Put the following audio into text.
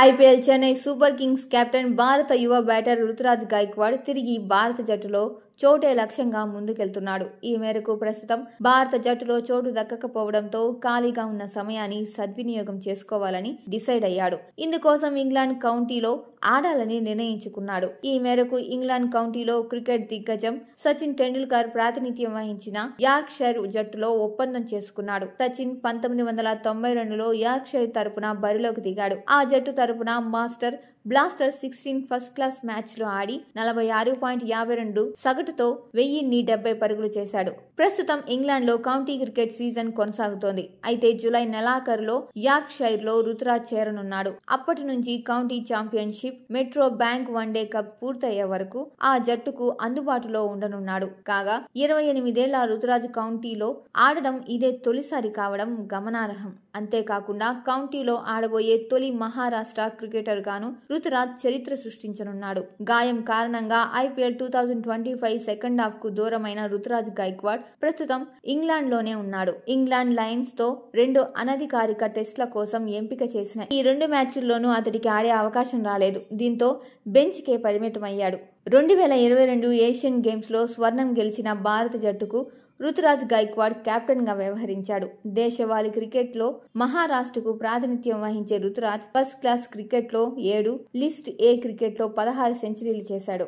IPL Chennai super Kings captain భారత యువ batter Ruturaj Gaikwad తిరిగి భారత జట్టులో చోటే లక్ష్యంగా ముందుకెళ్తున్నాడు. ఈ మేరకు ప్రస్తుతం భారత జట్టులో చోటు దక్కకపోవడంతో ఖాళీగా ఉన్న సమయాన్ని సద్వినియోగం చేసుకోవాలని డిసైడ్ అయ్యాడు. ఇందుకోసం ఇంగ్లాండ్ కౌంటీలో ఆడాలని నిర్ణయించుకున్నాడు. ఈ మేరకు ఇంగ్లాండ్ కౌంటీలో క్రికెట్ దిగ్గజం సచిన్ టెండూల్కర్ ప్రాతినిధ్యం వహించిన యార్క్షైర్ జట్టులో ఒప్పందం చేసుకున్నాడు. సచిన్ 1992లో యార్క్షైర్ తరపున బరిలోకి దిగాడు. ఆ జట్టు తరపున master blaster 16 first class match లో ఆడి 46.52 సగటుతో 1070 పరుగులు చేశాడు. ప్రస్తుతం ఇంగ్లాండ్ లో కౌంటీ క్రికెట్ సీజన్ కొనసాగుతోంది. అయితే జూలై నెలాఖరులో యార్క్షైర్ లో రుతురాజ్ చేరనున్నాడు. అప్పటి నుంచి county championship, metro bank one day cup పూర్తయ్యే వరకు ఆ జట్టుకు అందుబాటులో ఉండనున్నాడు. కాగా 28 ఏళ్ల రుతురాజ్ కౌంటీలో ఆడడం ఇదే తొలిసారి కావడం గమనార్హం. అంతేకాకుండా కౌంటీలో ఆడబోయే తొలి మహారాష్ట్ర క్రికెటర్ గాను రుతురాజ్ చరిత్ర సృష్టించనున్నాడు. గాయం కారణంగా ఐపీఎల్ 2025 సెకండ్ హాఫ్ కు దూరమైన రుతురాజ్ గైక్వాడ్ ప్రస్తుతం ఇంగ్లాండ్ లోనే ఉన్నాడు. ఇంగ్లాండ్ లయన్స్ తో 2 అనధికారిక టెస్టుల కోసం ఎంపిక చేసిన ఈ 2 మ్యాచ్ల్లోనూ అతడికి ఆడే అవకాశం రాలేదు. దీంతో బెంచ్ కే పరిమితమయ్యాడు. 2022 ఏషియన్ గేమ్స్ లో స్వర్ణం గెలిచిన భారత జట్టుకు రుతురాజ్ గైక్వాడ్ కెప్టెన్ గా వ్యవహరించాడు. దేశవాళీ క్రికెట్ లో మహారాష్ట్రకు ప్రాతినిధ్యం వహించే రుతురాజ్ ఫస్ట్ క్లాస్ క్రికెట్ లో 7, లిస్ట్ ఏ క్రికెట్ లో 16 సెంచరీలు చేశాడు.